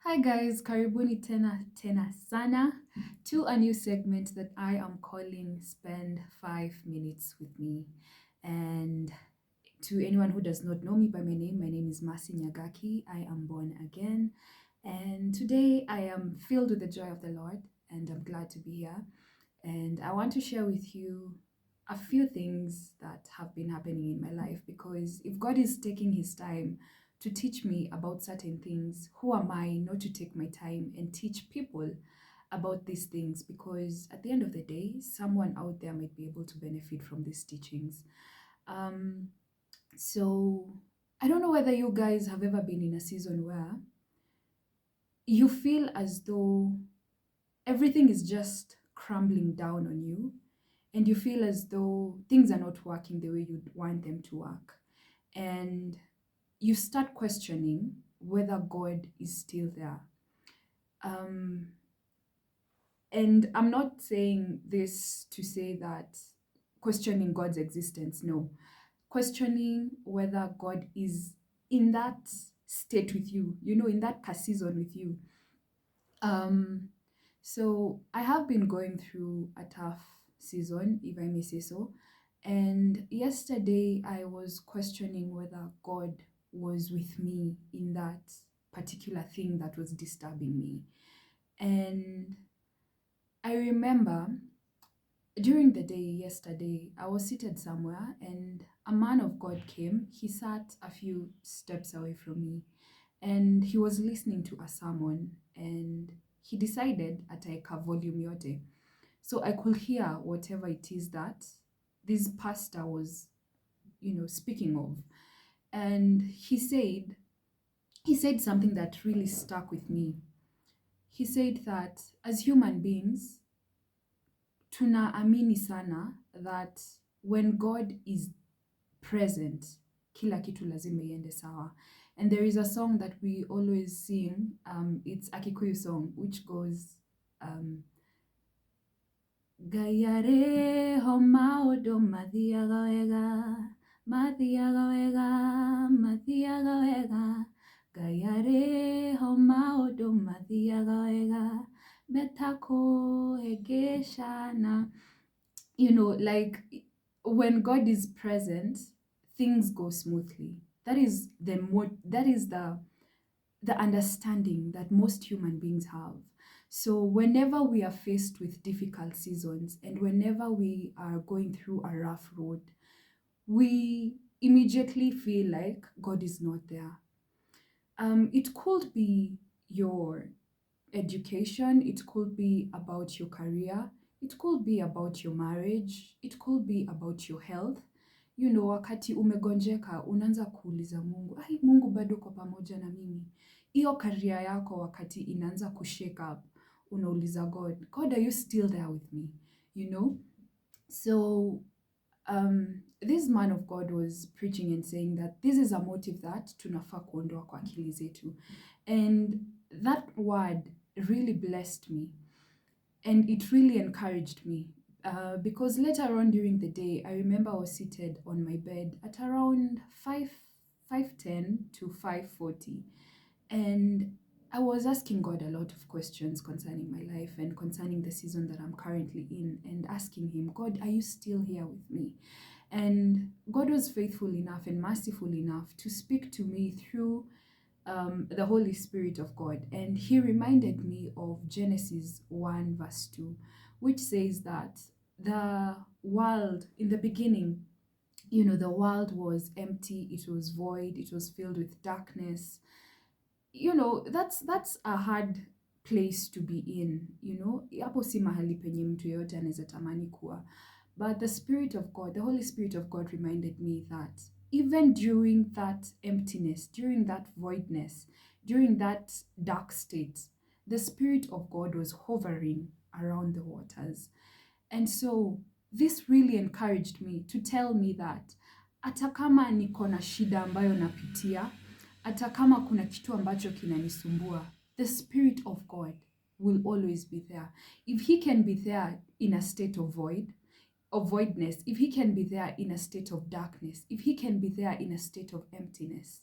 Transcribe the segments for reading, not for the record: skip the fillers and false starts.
Hi guys, karibuni tena sana to a new segment that I am calling Spend 5 Minutes with Me. And to anyone who does not know me by my name is Masi Nyagaki. I am born again. And today I am filled with the joy of the Lord and I'm glad to be here. And I want to share with you a few things that have been happening in my life because if God is taking his time to teach me about certain things, who am I not to take my time and teach people about these things? Because at the end of the day, someone out there might be able to benefit from these teachings. Um, so I don't know whether you guys have ever been in a season where you feel as though everything is just crumbling down on you and you feel as though things are not working the way you'd want them to work. And you start questioning whether God is still there. Um, and I'm not saying this to say that questioning God's existence, no. Questioning whether God is in that state with you, in that season with you. Um, so I have been going through a tough season, if I may say so. And yesterday I was questioning whether God was with me in that particular thing that was disturbing me. And I remember during the day yesterday, I was seated somewhere and a man of God came. He sat a few steps away from me and he was listening to a sermon and he decided ataeka volume yote. So I could hear whatever it is that this pastor was, speaking of. And he said something that really stuck with me. He said that as human beings, tunaamini sana that when God is present, kila kitu lazima iende sawa. And there is a song that we always sing. It's a Kikuyu song which goes, Gayareho maũndũ mathiaga wega, mathiaga wega, mathiaga wega. Gayareho maũndũ mathiaga wega, metakũhĩngĩcana. Like when God is present, things go smoothly. That is the understanding that most human beings have. So whenever we are faced with difficult seasons and whenever we are going through a rough road, we immediately feel like God is not there. It could be your education, it could be about your career, it could be about your marriage, it could be about your health. Wakati umegonjeka unaanza kuuliza Mungu, ai, Mungu bado uko pamoja na mimi. Hiyo career yako wakati inaanza kushake up, unauliza God, God, are you still there with me? So this man of God was preaching and saying that this is a motive that tunafaa kuondoa kwa akili zetu. And that word really blessed me and it really encouraged me because later on during the day, I remember I was seated on my bed at around 5:10 to 5:40 and I was asking God a lot of questions concerning my life and concerning the season that I'm currently in and asking him, God, are you still here with me? And God was faithful enough and merciful enough to speak to me through the Holy Spirit of God. And he reminded me of Genesis 1 verse 2, which says that the world in the beginning, the world was empty, it was void, it was filled with darkness. That's a hard place to be in, hapo si mahali penye mtu yeyote anaweza tamani kuwa. But the Spirit of God, the Holy Spirit of God reminded me that even during that emptiness, during that voidness, during that dark state, the Spirit of God was hovering around the waters. And so this really encouraged me to tell me that hata kama niko na shida ambayo napitia, hata kama kuna kitu ambacho kinanisumbua, the Spirit of God will always be there. If he can be there in a state of voidness, if he can be there in a state of darkness, if he can be there in a state of emptiness,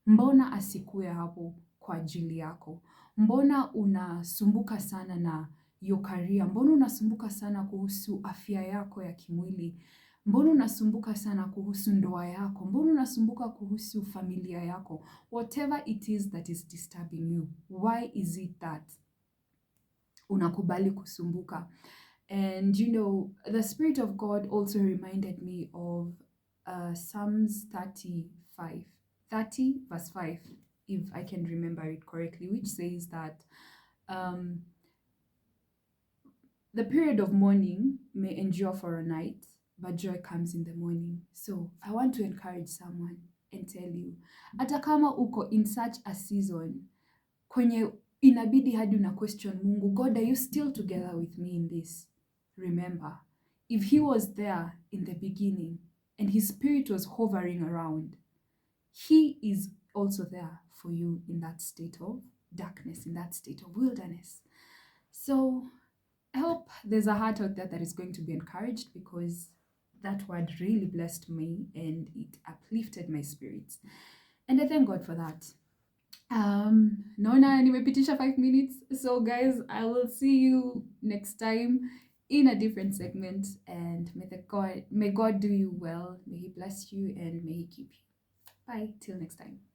mbona asikue hapo kwa ajili yako? Mbona unasumbuka sana na your career? Mbona unasumbuka sana kuhusu afya yako ya kimwili? Mbona unasumbuka sana kuhusu ndoa yako? Mbona unasumbuka kuhusu familia yako? Whatever it is that is disturbing you, why is it that unakubali kusumbuka? And you know, the Spirit of God also reminded me of Psalms 30 verse 5, if I can remember it correctly, which says that um, the period of mourning may endure for a night, but joy comes in the morning. So I want to encourage someone and tell you, hata kama uko in such a season kwenye inabidi hadi una question Mungu, God, are you still together with me in this? Remember, if he was there in the beginning and his spirit was hovering around, he is also there for you in that state of darkness, in that state of wilderness. So I hope there's a heart out there that is going to be encouraged, because that word really blessed me and it uplifted my spirits. And I thank God for that. Naona nimepitisha 5 minutes. So guys, I will see you next time in a different segment, and may God do you well. May he bless you and may he keep you. Bye till next time.